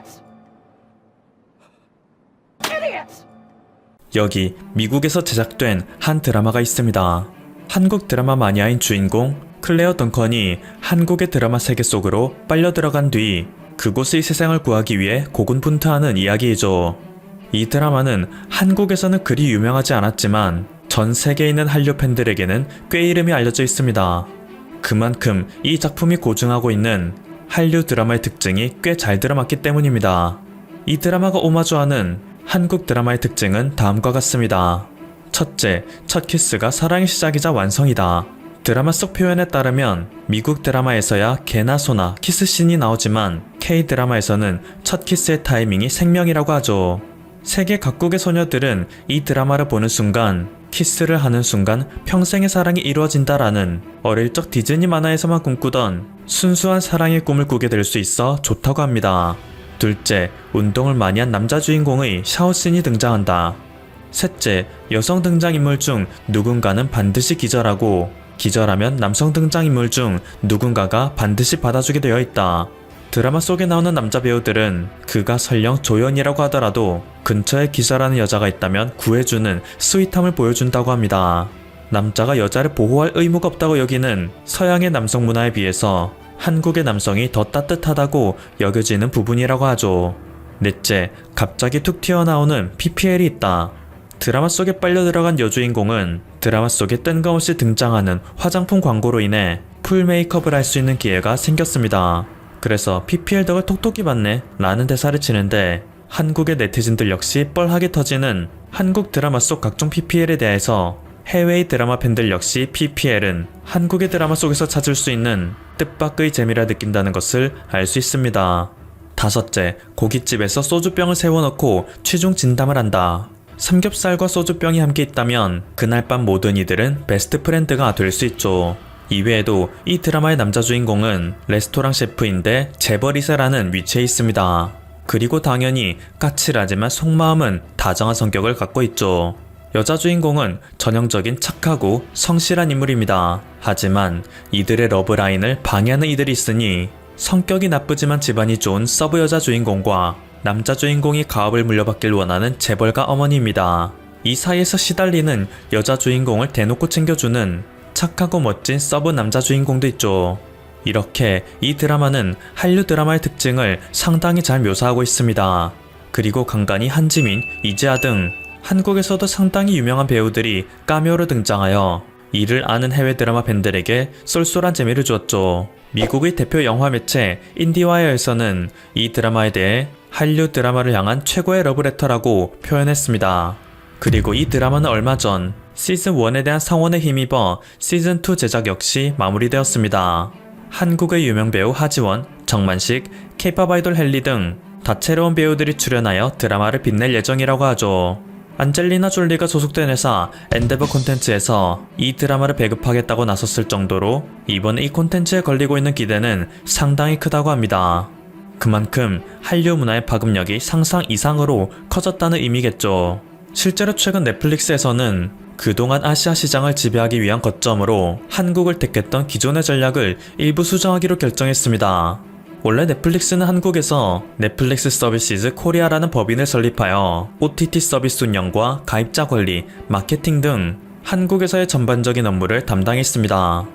Idiots! Idiots! 여기 미국에서 제작된 한 드라마가 있습니다. 한국 드라마 마니아인 주인공 클레어 덩컨이 한국의 드라마 세계 속으로 빨려 들어간 뒤 그곳의 세상을 구하기 위해 고군분투하는 이야기이죠. 이 드라마는 한국에서는 그리 유명하지 않았지만 전 세계에 있는 한류 팬들에게는 꽤 이름이 알려져 있습니다. 그만큼 이 작품이 고증하고 있는 한류 드라마의 특징이 꽤 잘 들어맞기 때문입니다. 이 드라마가 오마주하는 한국 드라마의 특징은 다음과 같습니다. 첫째, 첫 키스가 사랑의 시작이자 완성이다. 드라마 속 표현에 따르면 미국 드라마에서야 개나 소나 키스씬이 나오지만 K-드라마에서는 첫 키스의 타이밍이 생명이라고 하죠. 세계 각국의 소녀들은 이 드라마를 보는 순간 키스를 하는 순간 평생의 사랑이 이루어진다라는 어릴 적 디즈니 만화에서만 꿈꾸던 순수한 사랑의 꿈을 꾸게 될 수 있어 좋다고 합니다. 둘째, 운동을 많이 한 남자 주인공의 샤워씬이 등장한다. 셋째, 여성 등장인물 중 누군가는 반드시 기절하고 기절하면 남성 등장인물 중 누군가가 반드시 받아주게 되어 있다. 드라마 속에 나오는 남자 배우들은 그가 설령 조연이라고 하더라도 근처에 기절하는 여자가 있다면 구해주는 스윗함을 보여준다고 합니다. 남자가 여자를 보호할 의무가 없다고 여기는 서양의 남성 문화에 비해서 한국의 남성이 더 따뜻하다고 여겨지는 부분이라고 하죠. 넷째, 갑자기 툭 튀어나오는 PPL이 있다. 드라마 속에 빨려 들어간 여주인공은 드라마 속에 뜬금없이 등장하는 화장품 광고로 인해 풀 메이크업을 할 수 있는 기회가 생겼습니다. 그래서 PPL 덕을 톡톡히 받네 라는 대사를 치는데 한국의 네티즌들 역시 뻘하게 터지는 한국 드라마 속 각종 PPL에 대해서 해외의 드라마 팬들 역시 PPL은 한국의 드라마 속에서 찾을 수 있는 뜻밖의 재미라 느낀다는 것을 알 수 있습니다. 다섯째, 고깃집에서 소주병을 세워놓고 취중 진담을 한다. 삼겹살과 소주병이 함께 있다면 그날 밤 모든 이들은 베스트 프렌드가 될 수 있죠. 이외에도 이 드라마의 남자 주인공은 레스토랑 셰프인데 재벌 2세라는 위치에 있습니다. 그리고 당연히 까칠하지만 속마음은 다정한 성격을 갖고 있죠. 여자 주인공은 전형적인 착하고 성실한 인물입니다. 하지만 이들의 러브라인을 방해하는 이들이 있으니 성격이 나쁘지만 집안이 좋은 서브 여자 주인공과 남자 주인공이 가업을 물려받길 원하는 재벌가 어머니입니다. 이 사이에서 시달리는 여자 주인공을 대놓고 챙겨주는 착하고 멋진 서브 남자 주인공도 있죠. 이렇게 이 드라마는 한류 드라마의 특징을 상당히 잘 묘사하고 있습니다. 그리고 간간히 한지민, 이재하 등 한국에서도 상당히 유명한 배우들이 카메오로 등장하여 이를 아는 해외 드라마 팬들에게 쏠쏠한 재미를 주었죠. 미국의 대표 영화 매체 인디와이어에서는 이 드라마에 대해 한류 드라마를 향한 최고의 러브레터라고 표현했습니다. 그리고 이 드라마는 얼마 전 시즌1에 대한 성원에 힘입어 시즌2 제작 역시 마무리되었습니다. 한국의 유명 배우 하지원, 정만식, K-POP 아이돌 헨리 등 다채로운 배우들이 출연하여 드라마를 빛낼 예정이라고 하죠. 안젤리나 졸리가 소속된 회사 엔데버 콘텐츠에서 이 드라마를 배급하겠다고 나섰을 정도로 이번에 이 콘텐츠에 걸리고 있는 기대는 상당히 크다고 합니다. 그만큼 한류 문화의 파급력이 상상 이상으로 커졌다는 의미겠죠. 실제로 최근 넷플릭스에서는 그동안 아시아 시장을 지배하기 위한 거점으로 한국을 택했던 기존의 전략을 일부 수정하기로 결정했습니다. 원래 넷플릭스는 한국에서 넷플릭스 서비스 코리아라는 법인을 설립하여 OTT 서비스 운영과 가입자 관리, 마케팅 등 한국에서의 전반적인 업무를 담당했습니다.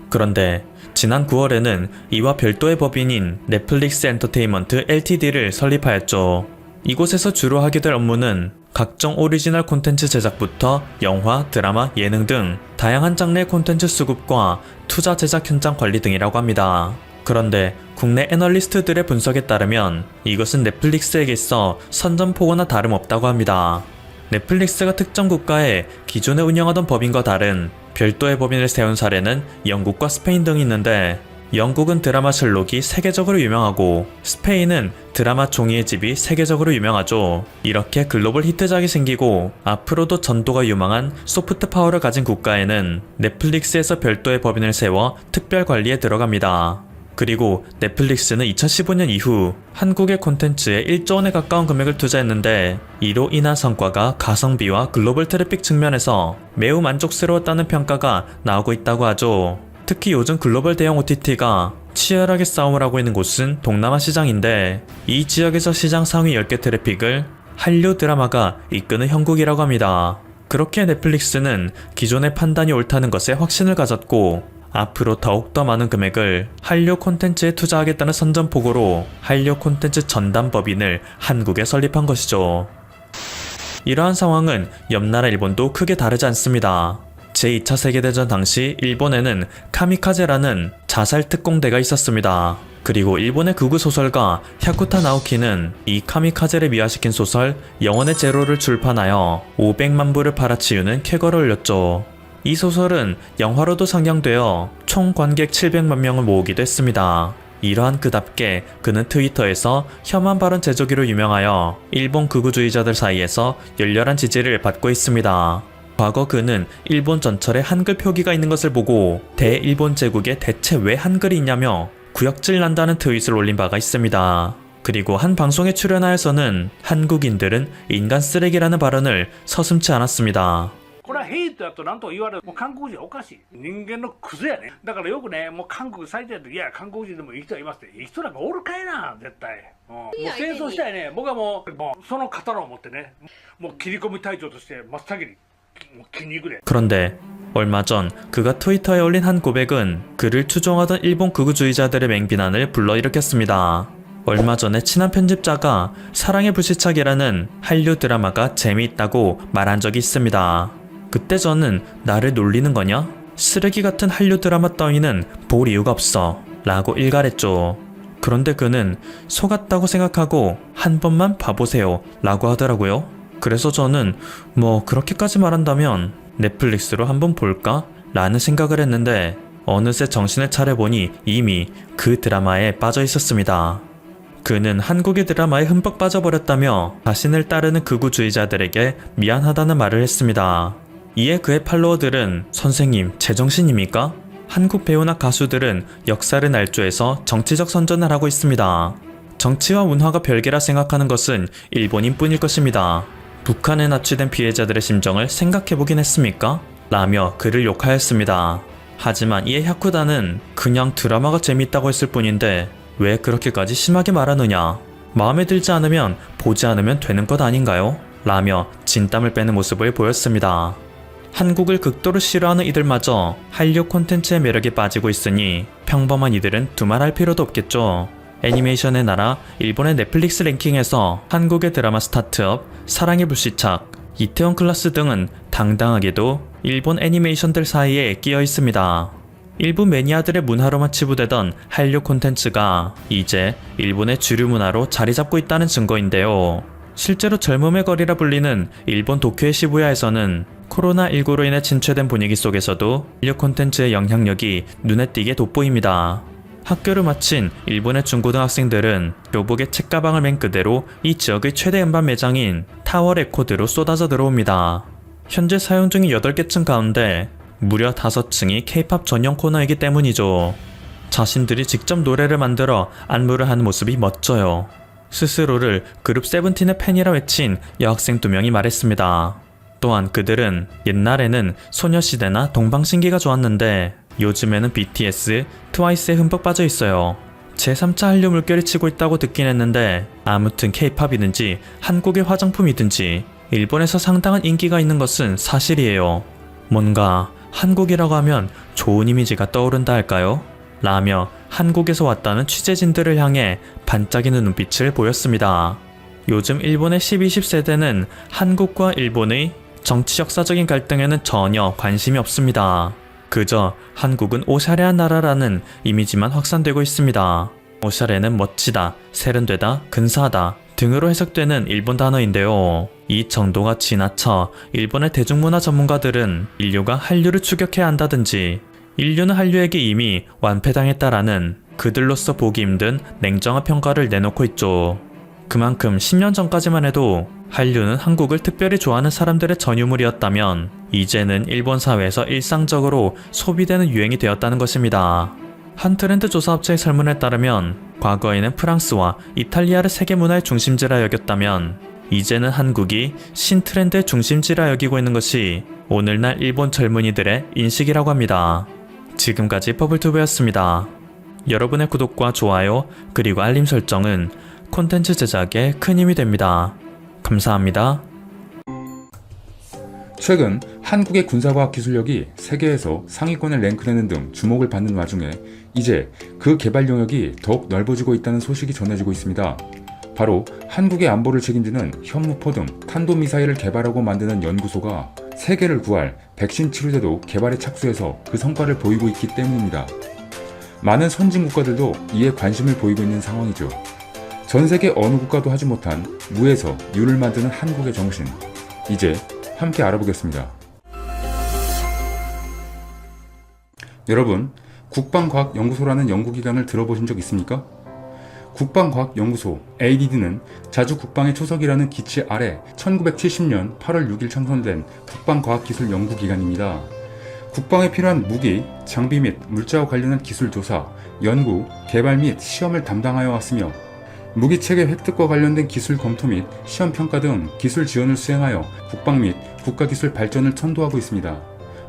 그런데 지난 9월에는 이와 별도의 법인인 넷플릭스 엔터테인먼트 LTD를 설립하였죠. 이곳에서 주로 하게 될 업무는 각종 오리지널 콘텐츠 제작부터 영화, 드라마, 예능 등 다양한 장르의 콘텐츠 수급과 투자 제작 현장 관리 등이라고 합니다. 그런데 국내 애널리스트들의 분석에 따르면 이것은 넷플릭스에게 있어 선전포고나 다름없다고 합니다. 넷플릭스가 특정 국가에 기존에 운영하던 법인과 다른 별도의 법인을 세운 사례는 영국과 스페인 등이 있는데 영국은 드라마 셜록이 세계적으로 유명하고 스페인은 드라마 종이의 집이 세계적으로 유명하죠. 이렇게 글로벌 히트작이 생기고 앞으로도 전도가 유망한 소프트 파워를 가진 국가에는 넷플릭스에서 별도의 법인을 세워 특별 관리에 들어갑니다. 그리고 넷플릭스는 2015년 이후 한국의 콘텐츠에 1조 원에 가까운 금액을 투자했는데 이로 인한 성과가 가성비와 글로벌 트래픽 측면에서 매우 만족스러웠다는 평가가 나오고 있다고 하죠. 특히 요즘 글로벌 대형 OTT가 치열하게 싸움을 하고 있는 곳은 동남아 시장인데 이 지역에서 시장 상위 10개 트래픽을 한류 드라마가 이끄는 형국이라고 합니다. 그렇게 넷플릭스는 기존의 판단이 옳다는 것에 확신을 가졌고 앞으로 더욱더 많은 금액을 한류 콘텐츠에 투자하겠다는 선전포고로 한류 콘텐츠 전담법인을 한국에 설립한 것이죠. 이러한 상황은 옆나라 일본도 크게 다르지 않습니다. 제2차 세계대전 당시 일본에는 카미카제라는 자살 특공대가 있었습니다. 그리고 일본의 극우 소설가 야쿠타 나오키는 이 카미카제를 미화시킨 소설 영혼의 제로를 출판하여 500만 부를 팔아치우는 쾌거를 올렸죠. 이 소설은 영화로도 상영되어 총 관객 700만 명을 모으기도 했습니다. 이러한 그답게 그는 트위터에서 혐한 발언 제조기로 유명하여 일본 극우주의자들 사이에서 열렬한 지지를 받고 있습니다. 과거 그는 일본 전철에 한글 표기가 있는 것을 보고 대일본 제국에 대체 왜 한글이 있냐며 구역질 난다는 트윗을 올린 바가 있습니다. 그리고 한 방송에 출연하여서는 한국인들은 인간 쓰레기라는 발언을 서슴지 않았습니다. これはヘイトやとなんと言われる。もう韓国人はおかしい。人間のクズやね。だからよくね、もう韓国最低やと、いや、韓国人でもいい人はいますって。いい人なんかおるかいな、絶対。もう戦争したいね。僕はもうその刀を持ってね、もう切り込み隊長として真っ先にもう切りに行くで。 그런데 얼마 전 그가 트위터에 올린 한 고백은 그를 추종하던 일본 극우주의자들의 맹비난을 불러일으켰습니다. 얼마 전에 친한 편집자가 사랑의 불시착이라는 한류 드라마가 재미있다고 말한 적이 있습니다. 그때 저는 나를 놀리는 거냐? 쓰레기 같은 한류 드라마 따위는 볼 이유가 없어 라고 일갈했죠. 그런데 그는 속았다고 생각하고 한 번만 봐보세요 라고 하더라고요. 그래서 저는 뭐 그렇게까지 말한다면 넷플릭스로 한번 볼까? 라는 생각을 했는데 어느새 정신을 차려보니 이미 그 드라마에 빠져 있었습니다. 그는 한국의 드라마에 흠뻑 빠져버렸다며 자신을 따르는 극우주의자들에게 미안하다는 말을 했습니다. 이에 그의 팔로워들은 선생님 제정신입니까? 한국 배우나 가수들은 역사를 날조해서 정치적 선전을 하고 있습니다. 정치와 문화가 별개라 생각하는 것은 일본인 뿐일 것입니다. 북한에 납치된 피해자들의 심정을 생각해보긴 했습니까? 라며 그를 욕하였습니다. 하지만 이에 야쿠다는 그냥 드라마가 재밌다고 했을 뿐인데 왜 그렇게까지 심하게 말하느냐? 마음에 들지 않으면 보지 않으면 되는 것 아닌가요? 라며 진땀을 빼는 모습을 보였습니다. 한국을 극도로 싫어하는 이들마저 한류 콘텐츠의 매력에 빠지고 있으니 평범한 이들은 두말할 필요도 없겠죠. 애니메이션의 나라 일본의 넷플릭스 랭킹에서 한국의 드라마 스타트업, 사랑의 불시착, 이태원 클라스 등은 당당하게도 일본 애니메이션들 사이에 끼어 있습니다. 일부 매니아들의 문화로만 치부되던 한류 콘텐츠가 이제 일본의 주류 문화로 자리 잡고 있다는 증거인데요. 실제로 젊음의 거리라 불리는 일본 도쿄의 시부야에서는 코로나19로 인해 침체된 분위기 속에서도 한류 콘텐츠의 영향력이 눈에 띄게 돋보입니다. 학교를 마친 일본의 중고등학생들은 교복에 책가방을 맨 그대로 이 지역의 최대 음반 매장인 타워 레코드로 쏟아져 들어옵니다. 현재 사용 중인 8개층 가운데 무려 5층이 K-POP 전용 코너이기 때문이죠. 자신들이 직접 노래를 만들어 안무를 하는 모습이 멋져요. 스스로를 그룹 세븐틴의 팬이라 외친 여학생 2명이 말했습니다. 또한 그들은 옛날에는 소녀시대나 동방신기가 좋았는데 요즘에는 BTS, 트와이스에 흠뻑 빠져 있어요. 제3차 한류 물결이 치고 있다고 듣긴 했는데 아무튼 K-POP이든지 한국의 화장품이든지 일본에서 상당한 인기가 있는 것은 사실이에요. 뭔가 한국이라고 하면 좋은 이미지가 떠오른다 할까요? 라며 한국에서 왔다는 취재진들을 향해 반짝이는 눈빛을 보였습니다. 요즘 일본의 12,10세대는 한국과 일본의 정치 역사적인 갈등에는 전혀 관심이 없습니다. 그저 한국은 오샤레한 나라라는 이미지만 확산되고 있습니다. 오샤레는 멋지다, 세련되다, 근사하다 등으로 해석되는 일본 단어인데요. 이 정도가 지나쳐 일본의 대중문화 전문가들은 인류가 한류를 추격해야 한다든지 인류는 한류에게 이미 완패당했다라는 그들로서 보기 힘든 냉정한 평가를 내놓고 있죠. 그만큼 10년 전까지만 해도 한류는 한국을 특별히 좋아하는 사람들의 전유물이었다면 이제는 일본 사회에서 일상적으로 소비되는 유행이 되었다는 것입니다. 한 트렌드 조사 업체의 설문에 따르면 과거에는 프랑스와 이탈리아를 세계 문화의 중심지라 여겼다면 이제는 한국이 신트렌드의 중심지라 여기고 있는 것이 오늘날 일본 젊은이들의 인식이라고 합니다. 지금까지 퍼블튜브였습니다. 여러분의 구독과 좋아요 그리고 알림 설정은 콘텐츠 제작에 큰 힘이 됩니다. 감사합니다. 최근 한국의 군사과학 기술력이 세계에서 상위권에 랭크되는 등 주목을 받는 와중에 이제 그 개발 영역이 더욱 넓어지고 있다는 소식이 전해지고 있습니다. 바로 한국의 안보를 책임지는 현무포 등 탄도미사일을 개발하고 만드는 연구소가 세계를 구할 백신 치료제도 개발에 착수해서 그 성과를 보이고 있기 때문입니다. 많은 선진 국가들도 이에 관심을 보이고 있는 상황이죠. 전 세계 어느 국가도 하지 못한 무에서 유를 만드는 한국의 정신, 이제 함께 알아보겠습니다. 여러분, 국방과학연구소라는 연구기관을 들어보신 적 있습니까? 국방과학연구소 ADD는 자주 국방의 초석이라는 기치 아래 1970년 8월 6일 창설된 국방과학기술연구기관입니다. 국방에 필요한 무기, 장비 및 물자와 관련한 기술 조사, 연구, 개발 및 시험을 담당하여 왔으며 무기체계 획득과 관련된 기술 검토 및 시험 평가 등 기술 지원을 수행하여 국방 및 국가기술 발전을 선도하고 있습니다.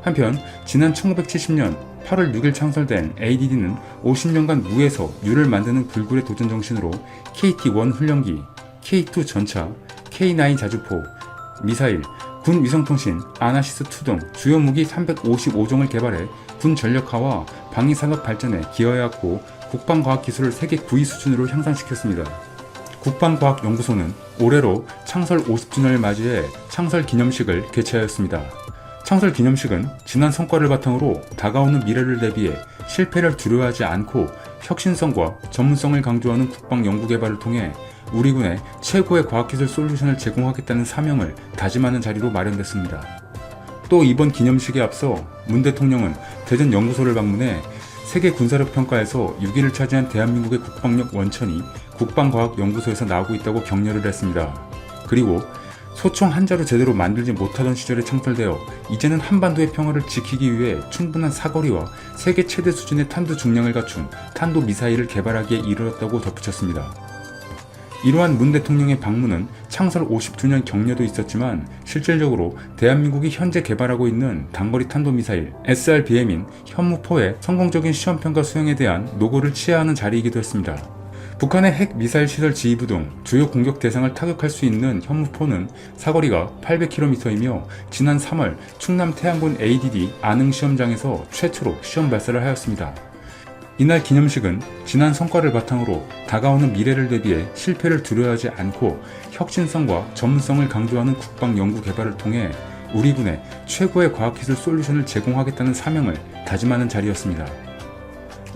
한편 지난 1970년 8월 6일 창설된 ADD는 50년간 무에서 유를 만드는 불굴의 도전 정신으로 KT-1 훈련기, K-2 전차, K-9 자주포, 미사일, 군 위성통신, 아나시스-2 등 주요 무기 355종을 개발해 군 전력화와 방위산업 발전에 기여해왔고 국방과학기술을 세계 9위 수준으로 향상시켰습니다. 국방과학연구소는 올해로 창설 50주년을 맞이해 창설 기념식을 개최하였습니다. 창설 기념식은 지난 성과를 바탕으로 다가오는 미래를 대비해 실패를 두려워하지 않고 혁신성과 전문성을 강조하는 국방 연구개발을 통해 우리 군에 최고의 과학기술 솔루션을 제공하겠다는 사명을 다짐하는 자리로 마련됐습니다. 또 이번 기념식에 앞서 문 대통령은 대전 연구소를 방문해 세계 군사력 평가에서 6위를 차지한 대한민국의 국방력 원천이 국방과학연구소에서 나오고 있다고 격려를 했습니다. 그리고 소총 한자로 제대로 만들지 못하던 시절에 창설되어 이제는 한반도의 평화를 지키기 위해 충분한 사거리와 세계 최대 수준의 탄두 중량을 갖춘 탄도 미사일을 개발하기에 이르렀다고 덧붙였습니다. 이러한 문 대통령의 방문은 창설 50주년 격려도 있었지만 실질적으로 대한민국이 현재 개발하고 있는 단거리 탄도미사일 SRBM인 현무포의 성공적인 시험평가 수행에 대한 노고를 치하하는 자리이기도 했습니다. 북한의 핵 미사일 시설 지휘부 등 주요 공격 대상을 타격할 수 있는 현무포는 사거리가 800km이며 지난 3월 충남 태안군 ADD 안흥 시험장에서 최초로 시험 발사를 하였습니다. 이날 기념식은 지난 성과를 바탕으로 다가오는 미래를 대비해 실패를 두려워하지 않고 혁신성과 전문성을 강조하는 국방 연구 개발을 통해 우리 군에 최고의 과학기술 솔루션을 제공하겠다는 사명을 다짐하는 자리였습니다.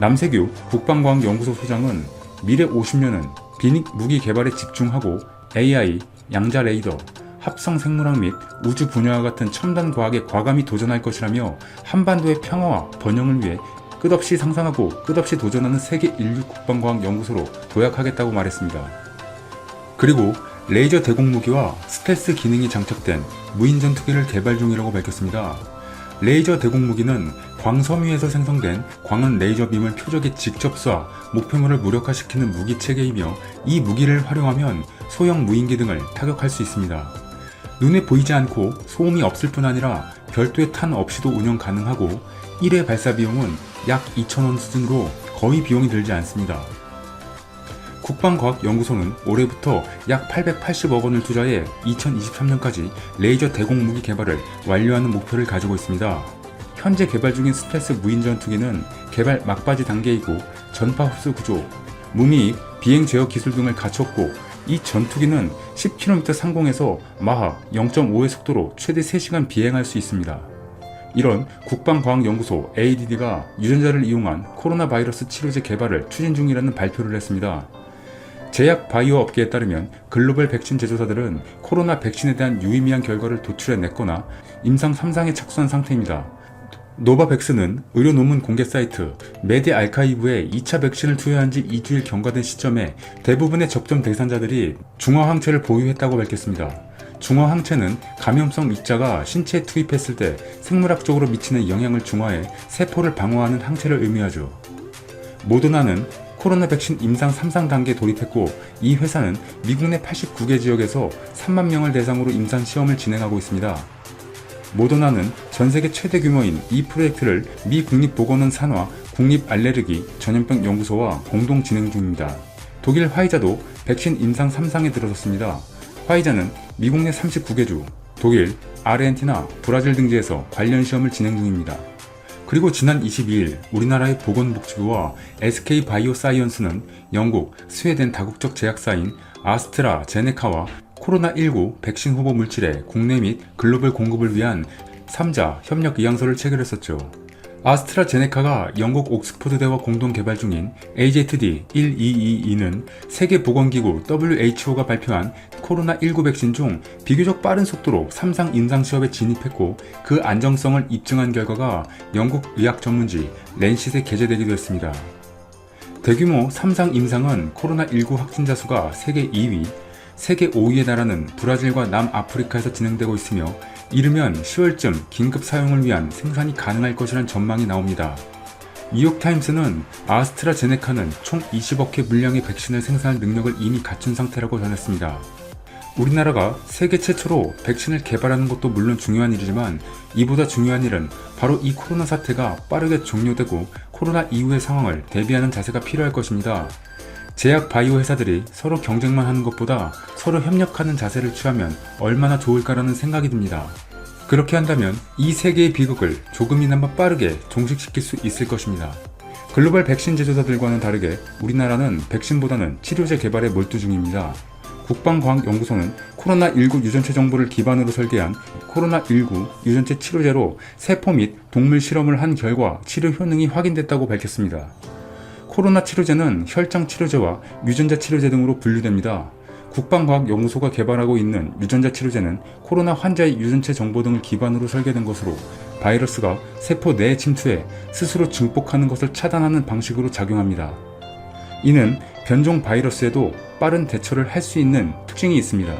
남세규 국방과학연구소 소장은 미래 50년은 비닉 무기 개발에 집중하고 AI, 양자 레이더, 합성 생물학 및 우주 분야와 같은 첨단 과학에 과감히 도전할 것이라며 한반도의 평화와 번영을 위해 끝없이 상상하고 끝없이 도전하는 세계 인류 국방과학 연구소로 도약하겠다고 말했습니다. 그리고 레이저 대공 무기와 스텔스 기능이 장착된 무인 전투기를 개발 중이라고 밝혔습니다. 레이저 대공 무기는 광섬유에서 생성된 광원 레이저 빔을 표적에 직접 쏴 목표물을 무력화시키는 무기 체계이며 이 무기를 활용하면 소형 무인기 등을 타격할 수 있습니다. 눈에 보이지 않고 소음이 없을 뿐 아니라 별도의 탄 없이도 운영 가능하고 1회 발사 비용은 약 2,000원 수준으로 거의 비용이 들지 않습니다. 국방과학연구소는 올해부터 약 880억 원을 투자해 2023년까지 레이저 대공무기 개발을 완료하는 목표를 가지고 있습니다. 현재 개발 중인 스텔스 무인 전투기는 개발 막바지 단계이고 전파 흡수 구조, 무미익, 비행 제어 기술 등을 갖췄고 이 전투기는 10km 상공에서 마하 0.5의 속도로 최대 3시간 비행할 수 있습니다. 이런 국방과학연구소 ADD가 유전자를 이용한 코로나 바이러스 치료제 개발을 추진 중이라는 발표를 했습니다. 제약 바이오 업계에 따르면 글로벌 백신 제조사들은 코로나 백신에 대한 유의미한 결과를 도출해냈거나 임상 3상에 착수한 상태입니다. 노바백스는 의료 논문 공개 사이트 메디 알카이브에 2차 백신을 투여한 지 2주일 경과된 시점에 대부분의 접종 대상자들이 중화항체를 보유했다고 밝혔습니다. 중화항체는 감염성 입자가 신체에 투입했을 때 생물학적으로 미치는 영향을 중화해 세포를 방어하는 항체를 의미하죠. 모더나는 코로나 백신 임상 3상 단계에 돌입했고 이 회사는 미국 내 89개 지역에서 3만 명을 대상으로 임상 시험을 진행하고 있습니다. 모더나는 전세계 최대 규모인 이 프로젝트를 미 국립보건원 산하 국립알레르기 전염병 연구소와 공동 진행 중입니다. 독일 화이자도 백신 임상 3상에 들어섰습니다. 화이자는 미국 내 39개 주, 독일, 아르헨티나, 브라질 등지에서 관련 시험을 진행 중입니다. 그리고 지난 22일 우리나라의 보건복지부와 SK바이오사이언스는 영국, 스웨덴 다국적 제약사인 아스트라제네카와 코로나19 백신 후보 물질의 국내 및 글로벌 공급을 위한 3자 협력 의향서를 체결했었죠. 아스트라제네카가 영국 옥스퍼드대와 공동 개발 중인 AZD1222는 세계보건기구 WHO가 발표한 코로나19 백신 중 비교적 빠른 속도로 3상 임상 시험에 진입했고 그 안정성을 입증한 결과가 영국 의학 전문지 랜싯에 게재되기도 했습니다. 대규모 3상 임상은 코로나19 확진자 수가 세계 2위, 세계 5위에 달하는 브라질과 남아프리카에서 진행되고 있으며 이르면 10월쯤 긴급 사용을 위한 생산이 가능할 것이란 전망이 나옵니다. 뉴욕타임스는 아스트라제네카는 총 20억 회 물량의 백신을 생산할 능력을 이미 갖춘 상태라고 전했습니다. 우리나라가 세계 최초로 백신을 개발하는 것도 물론 중요한 일이지만 이보다 중요한 일은 바로 이 코로나 사태가 빠르게 종료되고 코로나 이후의 상황을 대비하는 자세가 필요할 것입니다. 제약 바이오 회사들이 서로 경쟁만 하는 것보다 서로 협력하는 자세를 취하면 얼마나 좋을까라는 생각이 듭니다. 그렇게 한다면 이 세계의 비극을 조금이나마 빠르게 종식시킬 수 있을 것입니다. 글로벌 백신 제조사들과는 다르게 우리나라는 백신보다는 치료제 개발에 몰두 중입니다. 국방과학연구소는 코로나19 유전체 정보를 기반으로 설계한 코로나19 유전체 치료제로 세포 및 동물 실험을 한 결과 치료 효능이 확인됐다고 밝혔습니다. 코로나 치료제는 혈장 치료제와 유전자 치료제 등으로 분류됩니다. 국방과학연구소가 개발하고 있는 유전자 치료제는 코로나 환자의 유전체 정보 등을 기반으로 설계된 것으로 바이러스가 세포 내에 침투해 스스로 증폭하는 것을 차단하는 방식으로 작용합니다. 이는 변종 바이러스에도 빠른 대처를 할 수 있는 특징이 있습니다.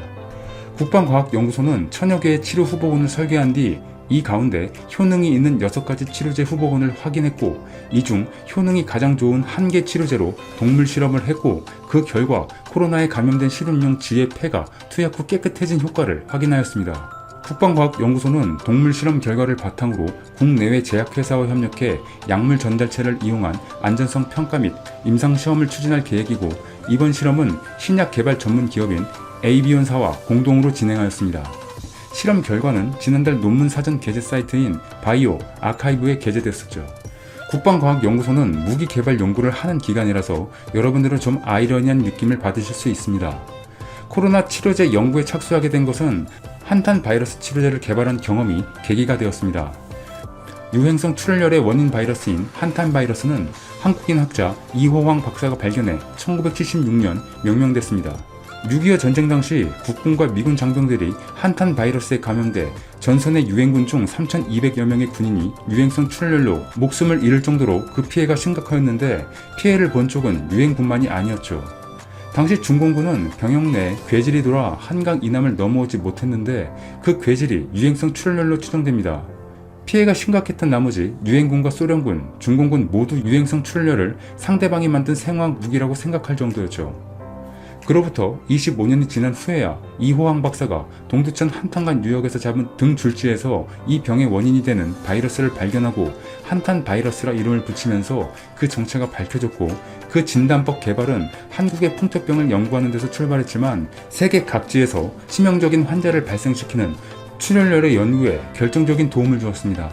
국방과학연구소는 1000여 개의 치료 후보군을 설계한 뒤 이 가운데 효능이 있는 6가지 치료제 후보군을 확인했고 이 중 효능이 가장 좋은 한 개 치료제로 동물 실험을 했고 그 결과 코로나에 감염된 실험용 쥐의 폐가 투약 후 깨끗해진 효과를 확인하였습니다. 국방과학연구소는 동물 실험 결과를 바탕으로 국내외 제약회사와 협력해 약물 전달체를 이용한 안전성 평가 및 임상시험을 추진할 계획이고 이번 실험은 신약 개발 전문 기업인 에이비온사와 공동으로 진행하였습니다. 실험 결과는 지난달 논문 사전 게재 사이트인 바이오 아카이브에 게재됐었죠. 국방과학연구소는 무기 개발 연구를 하는 기관이라서 여러분들은 좀 아이러니한 느낌을 받으실 수 있습니다. 코로나 치료제 연구에 착수하게 된 것은 한탄 바이러스 치료제를 개발한 경험이 계기가 되었습니다. 유행성 출혈의 원인 바이러스인 한탄 바이러스는 한국인 학자 이호황 박사가 발견해 1976년 명명됐습니다. 6.25 전쟁 당시 국군과 미군 장병들이 한탄 바이러스에 감염돼 전선의 유엔군 중 3,200여 명의 군인이 유행성 출혈로 목숨을 잃을 정도로 그 피해가 심각하였는데 피해를 본 쪽은 유엔군만이 아니었죠. 당시 중공군은 병영 내에 괴질이 돌아 한강 이남을 넘어오지 못했는데 그 괴질이 유행성 출혈로 추정됩니다. 피해가 심각했던 나머지 유엔군과 소련군, 중공군 모두 유행성 출혈을 상대방이 만든 생화학 무기라고 생각할 정도였죠. 그로부터 25년이 지난 후에야 이호황 박사가 동두천 한탄간 유역에서 잡은 등 줄지에서 이 병의 원인이 되는 바이러스를 발견하고 한탄 바이러스라 이름을 붙이면서 그 정체가 밝혀졌고 그 진단법 개발은 한국의 풍토병을 연구하는 데서 출발했지만 세계 각지에서 치명적인 환자를 발생시키는 출혈열의 연구에 결정적인 도움을 주었습니다.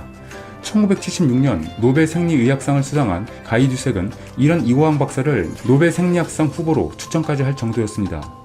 1976년 노벨 생리의학상을 수상한 가이 듀섹은 이런 이호황 박사를 노벨 생리학상 후보로 추천까지 할 정도였습니다.